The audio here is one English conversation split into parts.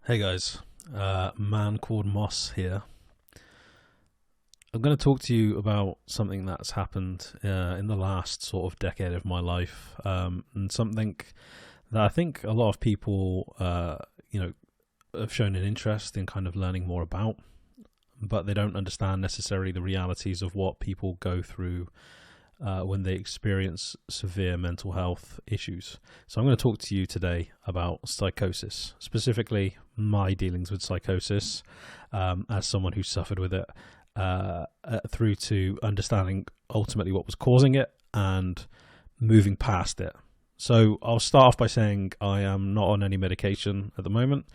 Hey guys, man called Moss here. I'm going to talk to you about something that's happened in the last sort of decade of my life, and something that I think a lot of people, have shown an interest in kind of learning more about, but they don't understand necessarily the realities of what people go through when they experience severe mental health issues. So I'm going to talk to you today about psychosis, specifically my dealings with psychosis as someone who suffered with it, through to understanding ultimately what was causing it and moving past it. So I'll start off by saying I am not on any medication at the moment.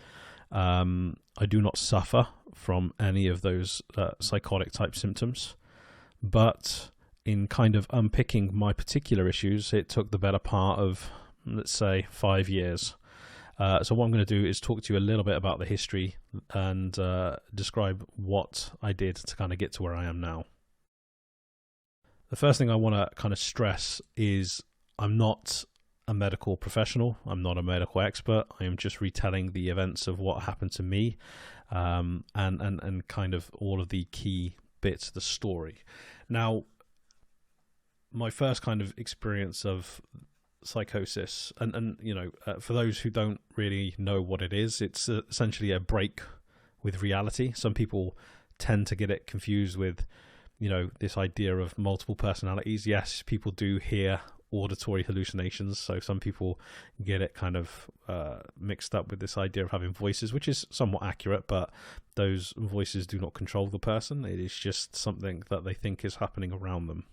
I do not suffer from any of those psychotic type symptoms, but in kind of unpicking my particular issues, it took the better part of, let's say, 5 years. So what I'm going to do is talk to you a little bit about the history and describe what I did to kind of get to where I am now. The first thing I want to kind of stress is I'm not a medical professional. I'm not a medical expert. I am just retelling the events of what happened to me, and kind of all of the key bits of the story. Now, my first kind of experience of psychosis, and for those who don't really know what it is, it's essentially a break with reality. Some people tend to get it confused with, this idea of multiple personalities. Yes, people do hear auditory hallucinations, so some people get it kind of mixed up with this idea of having voices, which is somewhat accurate, but those voices do not control the person. It is just something that they think is happening around them.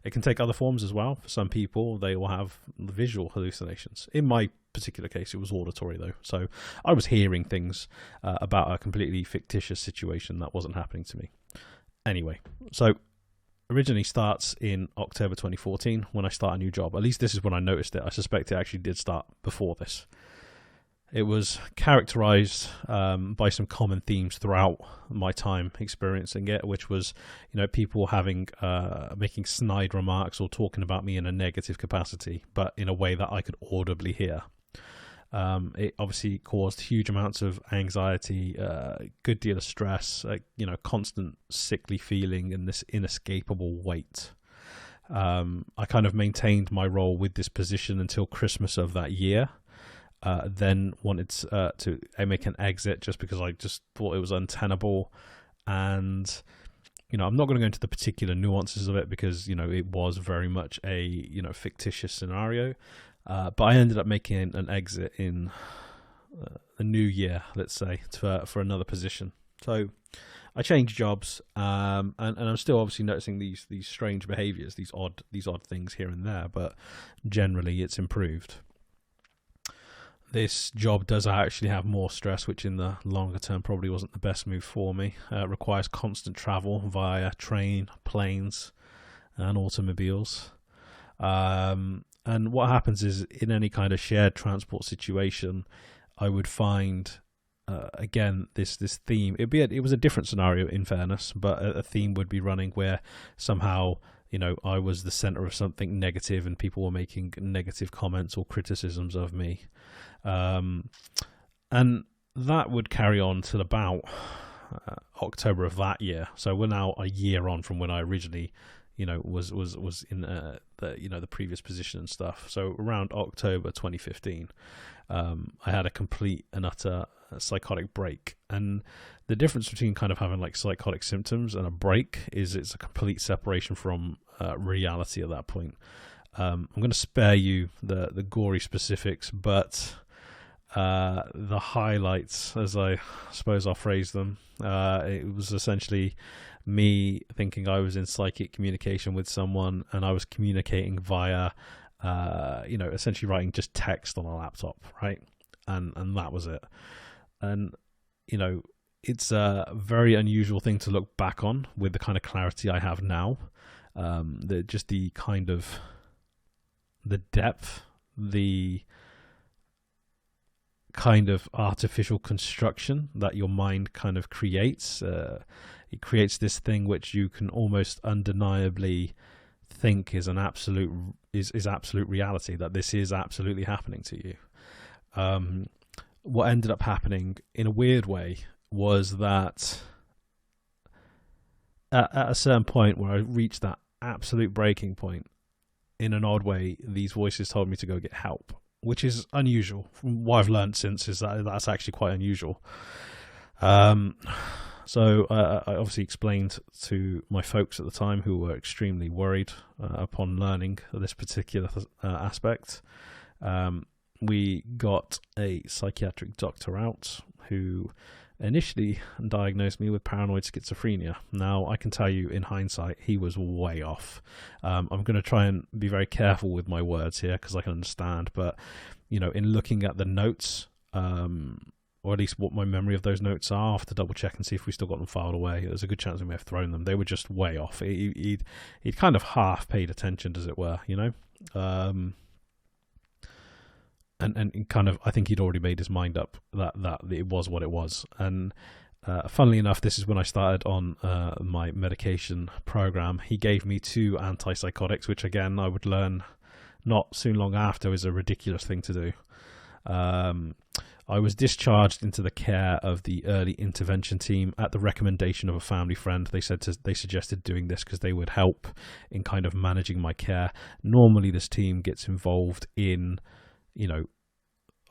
It can take other forms as well. For some people, they will have visual hallucinations. In my particular case, it was auditory, though. So I was hearing things about a completely fictitious situation that wasn't happening to me. Anyway, so originally starts in October 2014 when I start a new job. At least this is when I noticed it. I suspect it actually did start before this. It was characterized by some common themes throughout my time experiencing it, which was, people making snide remarks or talking about me in a negative capacity, but in a way that I could audibly hear. It obviously caused huge amounts of anxiety, a good deal of stress, constant sickly feeling and this inescapable weight. I kind of maintained my role with this position until Christmas of that year. Then wanted to make an exit just because I just thought it was untenable. And, I'm not going to go into the particular nuances of it because, it was very much a, fictitious scenario. But I ended up making an exit in the new year, let's say, for another position. So I changed jobs, and I'm still obviously noticing these strange behaviors, these odd things here and there, but generally it's improved. This job does actually have more stress, which in the longer term probably wasn't the best move for me. It requires constant travel via train, planes, and automobiles. And what happens is, in any kind of shared transport situation, I would find, again, this theme. It was a different scenario, in fairness, but a theme would be running where somehow, I was the center of something negative and people were making negative comments or criticisms of me. And that would carry on till about October of that year. So we're now a year on from when I originally, was in the previous position and stuff. So around October 2015, I had a complete and utter psychotic break. And the difference between kind of having like psychotic symptoms and a break is it's a complete separation from reality at that point. I'm going to spare you the gory specifics, but the highlights, as I suppose I'll phrase them, it was essentially me thinking I was in psychic communication with someone, and I was communicating via, essentially writing just text on a laptop, right? And that was it. And, it's a very unusual thing to look back on with the kind of clarity I have now. The depth, the kind of artificial construction that your mind kind of creates. It creates this thing which you can almost undeniably think is absolute reality, that this is absolutely happening to you. what ended up happening in a weird way was that at a certain point where I reached that absolute breaking point, in an odd way, these voices told me to go get help, which is unusual. From what I've learned since is that that's actually quite unusual. So I obviously explained to my folks at the time, who were extremely worried upon learning this particular aspect. We got a psychiatric doctor out who initially diagnosed me with paranoid schizophrenia. Now, I can tell you in hindsight, he was way off. I'm going to try and be very careful with my words here because I can understand. But, in looking at the notes, or at least what my memory of those notes are, I'll have to double check and see if we still got them filed away. There's a good chance we may have thrown them. They were just way off. He'd kind of half paid attention, as it were, And kind of, I think he'd already made his mind up that it was what it was. And funnily enough, this is when I started on my medication program. He gave me 2 antipsychotics, which again, I would learn not soon long after is a ridiculous thing to do. I was discharged into the care of the early intervention team at the recommendation of a family friend. They suggested doing this because they would help in kind of managing my care. Normally, this team gets involved in,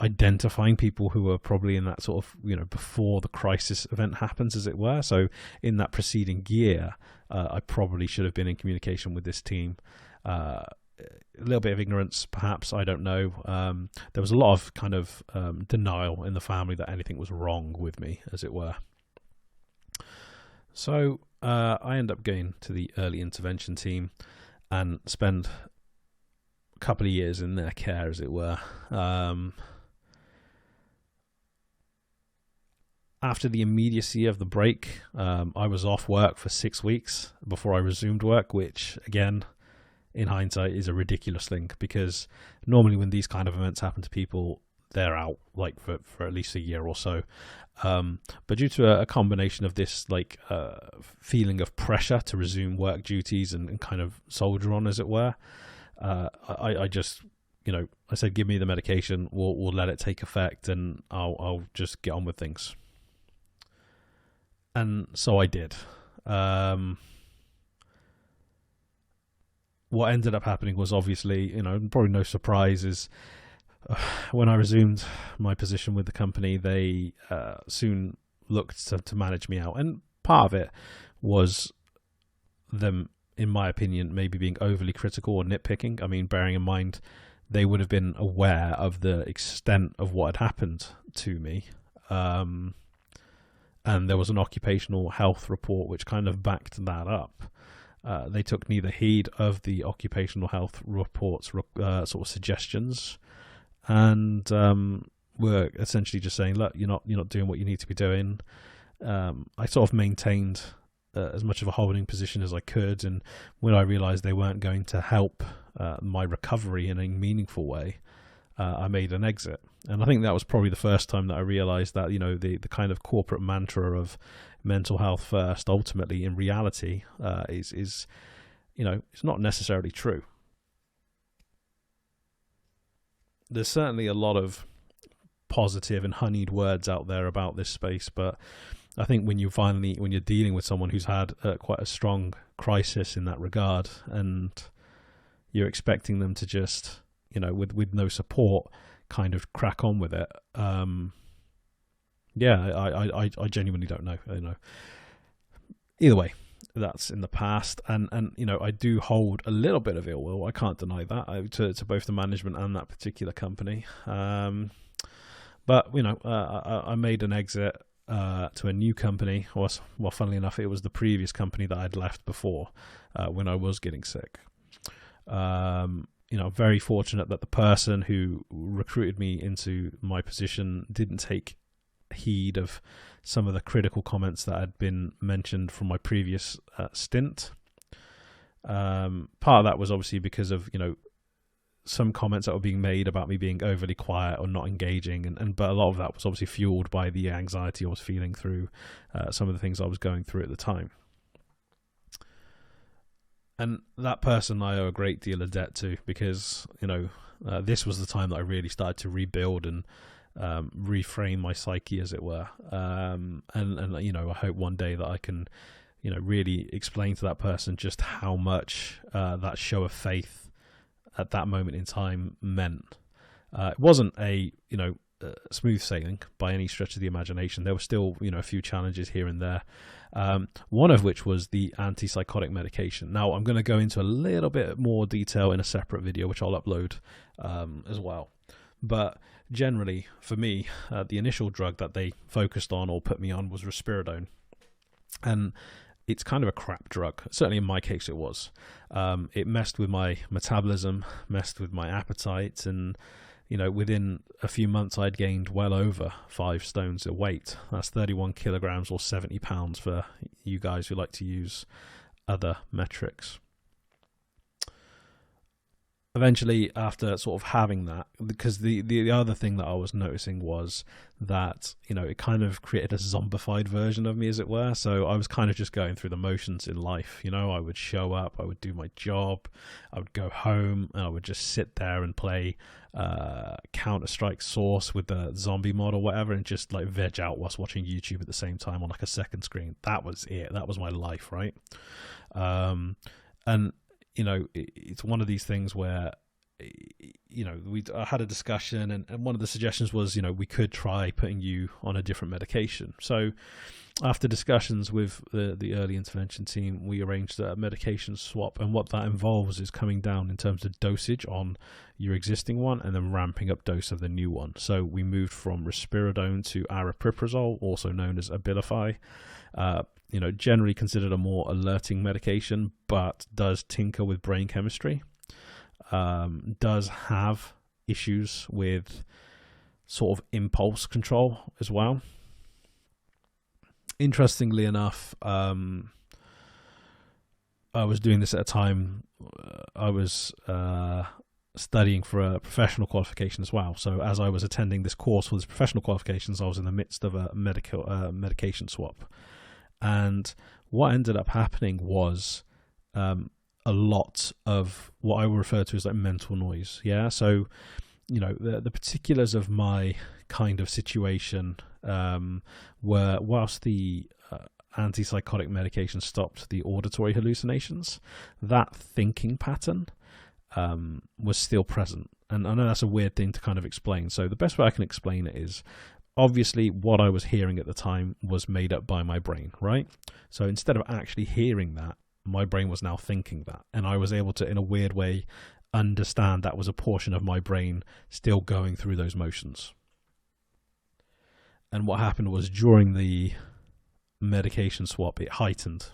identifying people who are probably in that sort of, before the crisis event happens, as it were. So in that preceding year, I probably should have been in communication with this team. A little bit of ignorance, perhaps, I don't know. There was a lot of kind of denial in the family that anything was wrong with me, as it were. So I end up going to the early intervention team and spend a couple of years in their care, as it were. After the immediacy of the break, I was off work for 6 weeks before I resumed work, which, again, in hindsight, is a ridiculous thing, because normally when these kind of events happen to people, they're out like for at least a year or so. But due to a combination of this feeling of pressure to resume work duties and kind of soldier on, as it were, I just, I said, give me the medication, we'll let it take effect, and I'll just get on with things. And so I did. What ended up happening was, obviously, probably no surprise, is when I resumed my position with the company, they soon looked to manage me out. And part of it was them, in my opinion, maybe being overly critical or nitpicking. I mean, bearing in mind, they would have been aware of the extent of what had happened to me. And there was an occupational health report which kind of backed that up. They took neither heed of the occupational health report's sort of suggestions, and were essentially just saying, "Look, you're not doing what you need to be doing." I sort of maintained as much of a holding position as I could, and when I realised they weren't going to help my recovery in a meaningful way, I made an exit. And I think that was probably the first time that I realised that the kind of corporate mantra of mental health first, ultimately in reality, is it's not necessarily true. There's certainly a lot of positive and honeyed words out there about this space, but I think when you're dealing with someone who's had quite a strong crisis in that regard, and you're expecting them to just, with no support, kind of crack on with it. I genuinely don't know. Either way, that's in the past, and I do hold a little bit of ill will. I can't deny that to both the management and that particular company. But I made an exit to a new company. Well, funnily enough, it was the previous company that I'd left before when I was getting sick. Very fortunate that the person who recruited me into my position didn't take heed of some of the critical comments that had been mentioned from my previous stint. Part of that was obviously because of, some comments that were being made about me being overly quiet or not engaging, but a lot of that was obviously fueled by the anxiety I was feeling through some of the things I was going through at the time. And that person I owe a great deal of debt to, because, this was the time that I really started to rebuild and reframe my psyche, as it were. And I hope one day that I can, really explain to that person just how much that show of faith at that moment in time meant. It wasn't a smooth sailing by any stretch of the imagination. There were still a few challenges here and there, one of which was the antipsychotic medication. Now I'm going to go into a little bit more detail in a separate video, which I'll upload as well. But generally, for me, the initial drug that they focused on or put me on was risperidone, and it's kind of a crap drug. Certainly in my case it was. It messed with my metabolism, messed with my appetite, and within a few months I'd gained well over 5 stones of weight. That's 31 kilograms or 70 pounds for you guys who like to use other metrics. Eventually, after sort of having that, because the other thing that I was noticing was that, it kind of created a zombified version of me, as it were. So I was kind of just going through the motions in life. I would show up, I would do my job, I would go home, and I would just sit there and play Counter-Strike Source with the zombie mod or whatever, and just like veg out whilst watching YouTube at the same time on like a second screen. That was it. That was my life, right? And it's one of these things where, I had a discussion, and one of the suggestions was, we could try putting you on a different medication. So after discussions with the early intervention team, we arranged a medication swap. And what that involves is coming down in terms of dosage on your existing one and then ramping up dose of the new one. So we moved from risperidone to aripiprazole, also known as Abilify. Generally considered a more alerting medication, but does tinker with brain chemistry, does have issues with sort of impulse control as well. Interestingly enough, I was doing this at a time I was studying for a professional qualification as well. So as I was attending this course for this professional qualifications, I was in the midst of a medication swap. And what ended up happening was a lot of what I would refer to as like mental noise. Yeah. So, the particulars of my kind of situation were, whilst the antipsychotic medication stopped the auditory hallucinations, that thinking pattern was still present. And I know that's a weird thing to kind of explain. So the best way I can explain it is, obviously, what I was hearing at the time was made up by my brain, right? So instead of actually hearing that, my brain was now thinking that. And I was able to, in a weird way, understand that was a portion of my brain still going through those motions. And what happened was, during the medication swap, it heightened.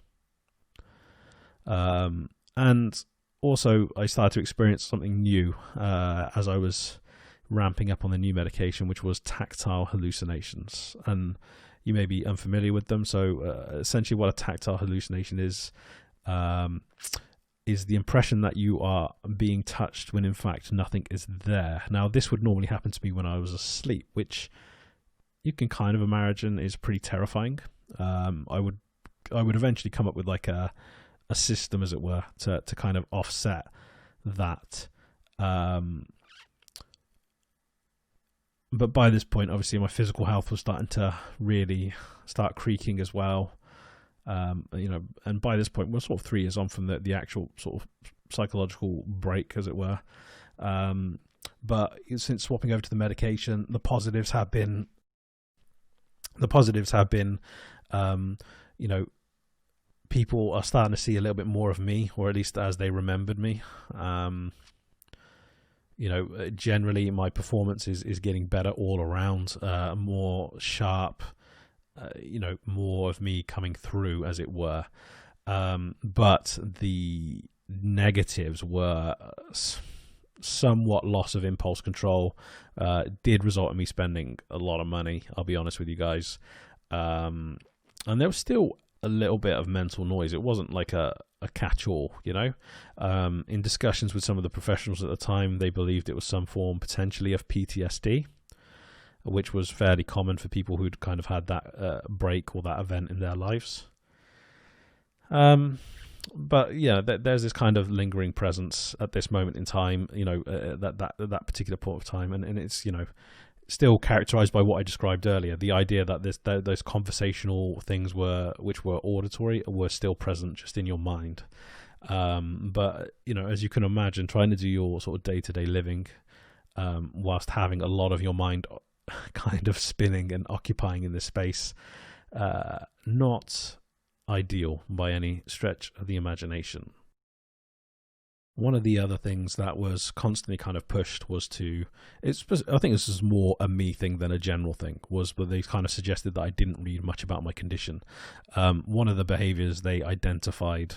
And also, I started to experience something new as I was ramping up on the new medication, which was tactile hallucinations. And you may be unfamiliar with them. So essentially what a tactile hallucination is the impression that you are being touched when in fact nothing is there. Now, this would normally happen to me when I was asleep, which you can kind of imagine is pretty terrifying. I would eventually come up with like a system, as it were, to kind of offset that. But by this point, obviously, my physical health was starting to really start creaking as well. And by this point, we're sort of 3 years on from the actual sort of psychological break, as it were. But since swapping over to the medication, the positives have been, people are starting to see a little bit more of me, or at least as they remembered me. Generally my performance is getting better all around, more sharp, more of me coming through, as it were. But the negatives were somewhat loss of impulse control, did result in me spending a lot of money, I'll be honest with you guys. And there was still a little bit of mental noise. It wasn't like a catch-all, In discussions with some of the professionals at the time, they believed it was some form potentially of PTSD, which was fairly common for people who'd kind of had that break or that event in their lives. But yeah, there's this kind of lingering presence at this moment in time, that particular point of time, and it's, still characterized by what I described earlier. The idea that those conversational things which were auditory were still present, just in your mind. But as you can imagine, trying to do your sort of day-to-day living whilst having a lot of your mind kind of spinning and occupying in this space, not ideal by any stretch of the imagination. One of the other things that was constantly kind of pushed was I think this is more a me thing than a general thing, but they kind of suggested that I didn't read much about my condition. One of the behaviors they identified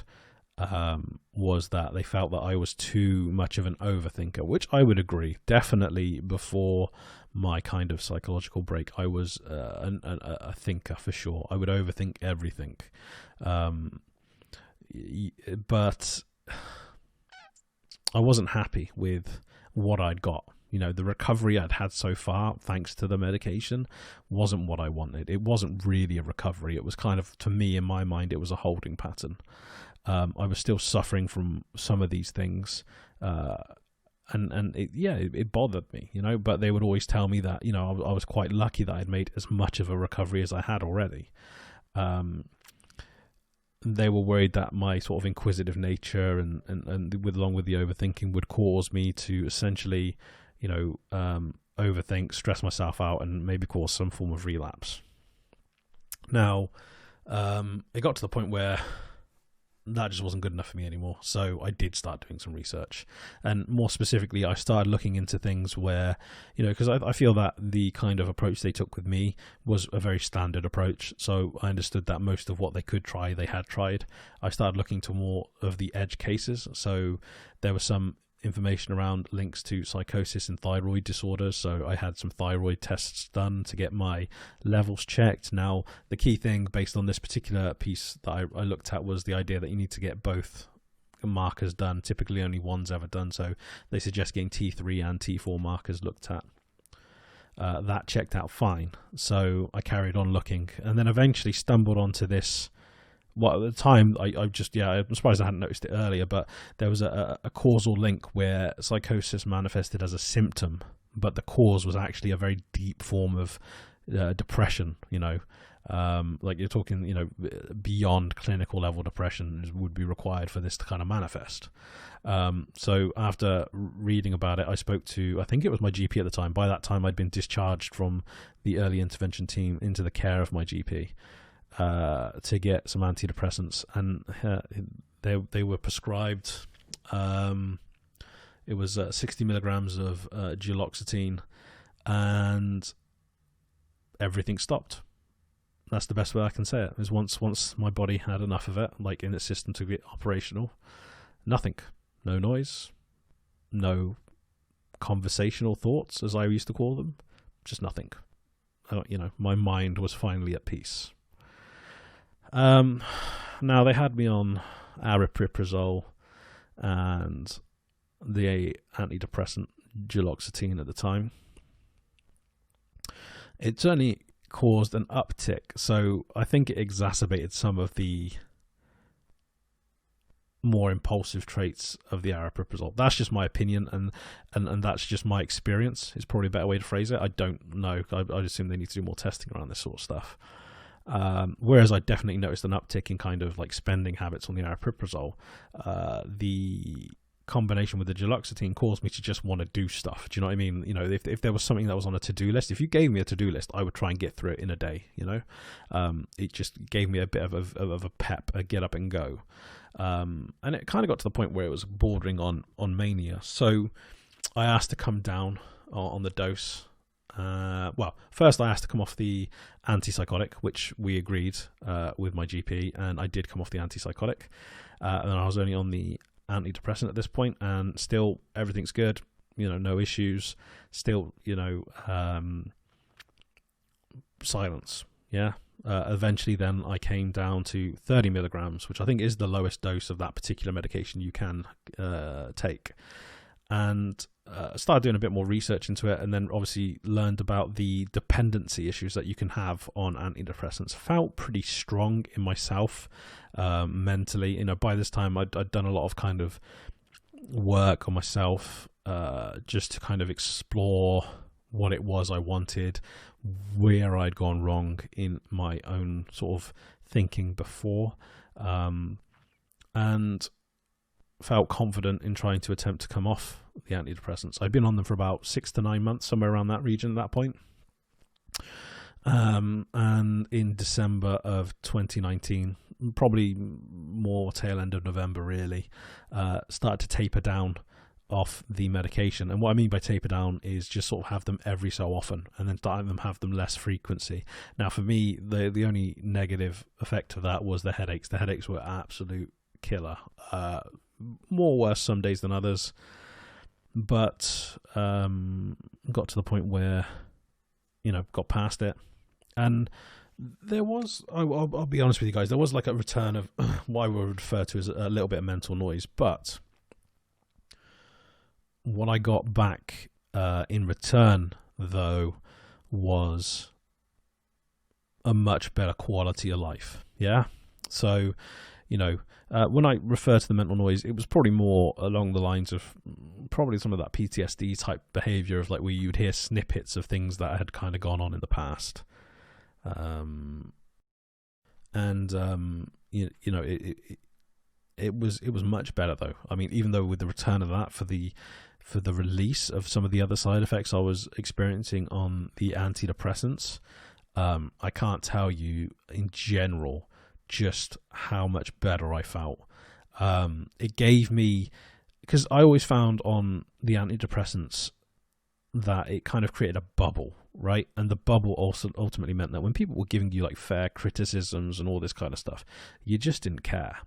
was that they felt that I was too much of an overthinker, which I would agree. Definitely before my kind of psychological break, I was a thinker for sure. I would overthink everything. But I wasn't happy with what I'd got. The recovery I'd had so far, thanks to the medication, wasn't what I wanted. It wasn't really a recovery. It was kind of, to me, in my mind, it was a holding pattern. I was still suffering from some of these things, and it bothered me, but they would always tell me that, I was quite lucky that I'd made as much of a recovery as I had already. They were worried that my sort of inquisitive nature and along with the overthinking would cause me to essentially, overthink, stress myself out, and maybe cause some form of relapse. Now, it got to the point where that just wasn't good enough for me anymore. So I did start doing some research, and more specifically, I started looking into things where, because I feel that the kind of approach they took with me was a very standard approach. So I understood that most of what they could try, they had tried. I started looking to more of the edge cases. So there was some information around links to psychosis and thyroid disorders. So I had some thyroid tests done to get my levels checked. Now, the key thing based on this particular piece that I looked at was the idea that you need to get both markers done. Typically only one's ever done, so they suggest getting T3 and T4 markers looked at. That checked out fine, so I carried on looking, and then eventually stumbled onto this. Well, at the time, I'm surprised I hadn't noticed it earlier, but there was a causal link where psychosis manifested as a symptom, but the cause was actually a very deep form of depression, like you're talking, beyond clinical level depression would be required for this to kind of manifest. So after reading about it, I spoke to, I think it was my GP at the time. By that time, I'd been discharged from the early intervention team into the care of my GP. To get some antidepressants, and they were prescribed. It was 60 milligrams of duloxetine, and everything stopped. That's the best way I can say it. Is once my body had enough of it, like in its system to get operational, nothing, no noise, no conversational thoughts, as I used to call them, just nothing. My mind was finally at peace. Now they had me on aripiprazole and the antidepressant duloxetine at the time. It certainly caused an uptick, so I think it exacerbated some of the more impulsive traits of the aripiprazole. That's just my opinion, and that's just my experience. It's probably a better way to phrase it. I don't know. I'd assume they need to do more testing around this sort of stuff. Whereas I definitely noticed an uptick in kind of like spending habits on the aripiprazole. The combination with the duloxetine caused me to just want to do stuff. Do you know what I mean? If there was something that was on a to-do list, if you gave me a to-do list, I would try and get through it in a day. It just gave me a bit of a pep, a get up and go. And it kind of got to the point where it was bordering on mania. So I asked to come down on the dose. First I asked to come off the antipsychotic, which we agreed with my GP, and I did come off the antipsychotic. And I was only on the antidepressant at this point, and still everything's good, no issues. Still, silence. Yeah. Eventually, then I came down to 30 milligrams, which I think is the lowest dose of that particular medication you can take. And started doing a bit more research into it, and then obviously learned about the dependency issues that you can have on antidepressants. Felt pretty strong in myself mentally. By this time I'd done a lot of kind of work on myself just to kind of explore what it was I wanted, where I'd gone wrong in my own sort of thinking before, and felt confident in trying to attempt to come off the antidepressants. I'd been on them for about 6 to 9 months, somewhere around that region at that point. And in December of 2019, probably more tail end of November really, started to taper down off the medication. And what I mean by taper down is just sort of have them every so often, and then have them less frequency. Now for me, the only negative effect of that was the headaches. The headaches were absolute killer. More worse some days than others, but got to the point where, got past it. And there was, I'll be honest with you guys, there was like a return of what I would refer to as a little bit of mental noise. But what I got back in return, though, was a much better quality of life. Yeah. So, when I refer to the mental noise, it was probably more along the lines of probably some of that PTSD type behavior of like where you'd hear snippets of things that had kind of gone on in the past. It was much better though. I mean, even though with the return of that for the release of some of the other side effects I was experiencing on the antidepressants, I can't tell you in general just how much better I felt. It gave me, because I always found on the antidepressants that it kind of created a bubble, right? And the bubble also ultimately meant that when people were giving you like fair criticisms and all this kind of stuff, you just didn't care.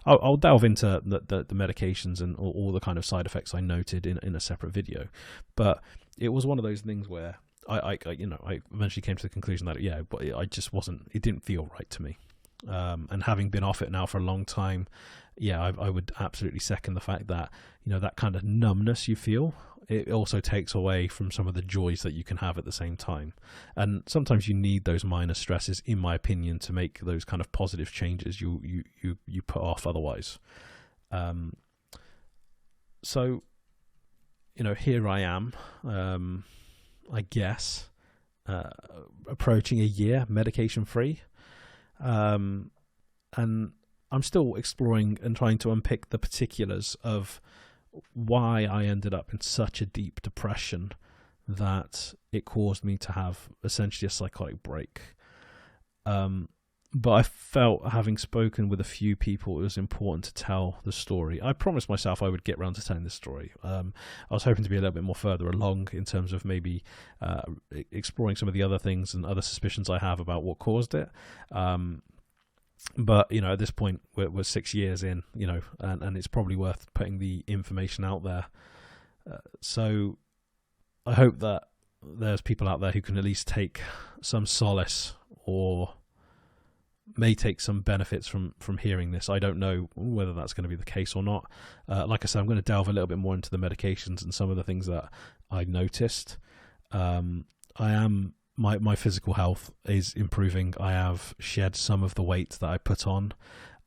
I'll delve into the medications and all the kind of side effects I noted in a separate video, but it was one of those things where I eventually came to the conclusion that but it didn't feel right to me. And having been off it now for a long time, I would absolutely second the fact that, that kind of numbness you feel, it also takes away from some of the joys that you can have at the same time. And sometimes you need those minor stresses, in my opinion, to make those kind of positive changes you put off otherwise. So, here I am, I guess, approaching a year medication free. And I'm still exploring and trying to unpick the particulars of why I ended up in such a deep depression that it caused me to have essentially a psychotic break. But I felt, having spoken with a few people, it was important to tell the story. I promised myself I would get round to telling this story. I was hoping to be a little bit more further along in terms of maybe exploring some of the other things and other suspicions I have about what caused it. But, at this point, we're 6 years in, and it's probably worth putting the information out there. So I hope that there's people out there who can at least take some solace or may take some benefits from hearing this. I don't know whether that's going to be the case or not. Like I said, I'm going to delve a little bit more into the medications and some of the things that I noticed. My physical health is improving. I have shed some of the weight that I put on.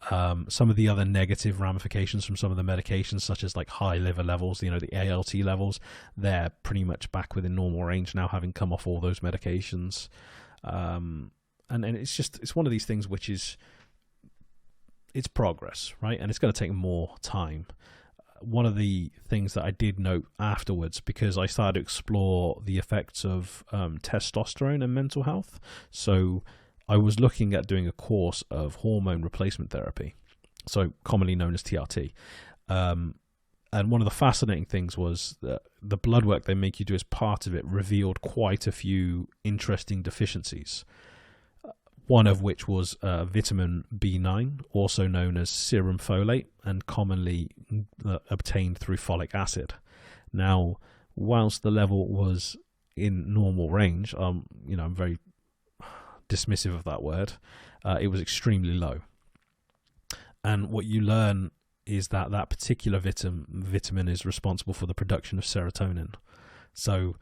Some of the other negative ramifications from some of the medications, such as like high liver levels, the ALT levels, they're pretty much back within normal range now, having come off all those medications. And it's one of these things which is, it's progress, right? And it's going to take more time. One of the things that I did note afterwards, because I started to explore the effects of testosterone and mental health. So I was looking at doing a course of hormone replacement therapy, so commonly known as TRT. And one of the fascinating things was that the blood work they make you do as part of it revealed quite a few interesting deficiencies. One of which was vitamin B9, also known as serum folate, and commonly obtained through folic acid. Now, whilst the level was in normal range, I'm very dismissive of that word, it was extremely low. And what you learn is that particular vitamin is responsible for the production of serotonin. So,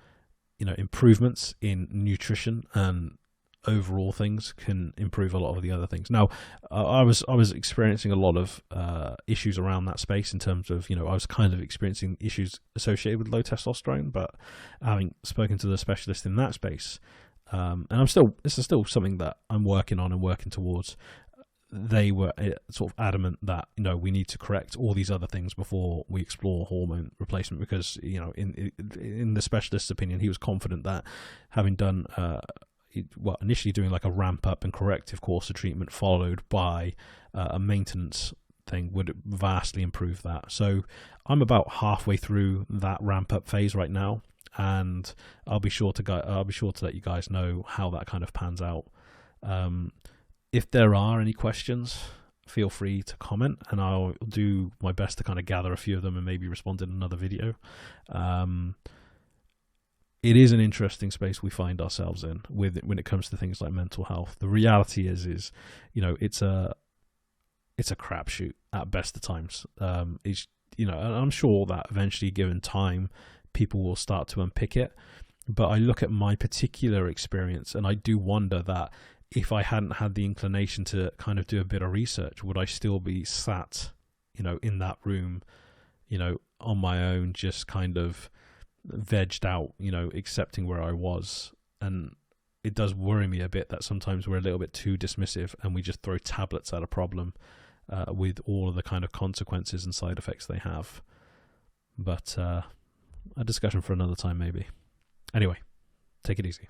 improvements in nutrition and overall things can improve a lot of the other things. Now, I was experiencing a lot of issues around that space in terms of, I was kind of experiencing issues associated with low testosterone, but having spoken to the specialist in that space, and this is still something that I'm working on and working towards. They were sort of adamant that we need to correct all these other things before we explore hormone replacement, because in the specialist's opinion, he was confident that having done initially doing like a ramp up and corrective course of treatment followed by a maintenance thing would vastly improve that. So I'm about halfway through that ramp up phase right now, and I'll be sure to let you guys know how that kind of pans out. If there are any questions, feel free to comment, and I'll do my best to kind of gather a few of them and maybe respond in another video. It is an interesting space we find ourselves in when it comes to things like mental health. The reality is it's a crapshoot at best of times. And I'm sure that eventually, given time, people will start to unpick it. But I look at my particular experience, and I do wonder that if I hadn't had the inclination to kind of do a bit of research, would I still be sat, in that room, on my own, just kind of vegged out, accepting where I was. And it does worry me a bit that sometimes we're a little bit too dismissive and we just throw tablets at a problem with all of the kind of consequences and side effects they have. But a discussion for another time, maybe. Anyway, take it easy.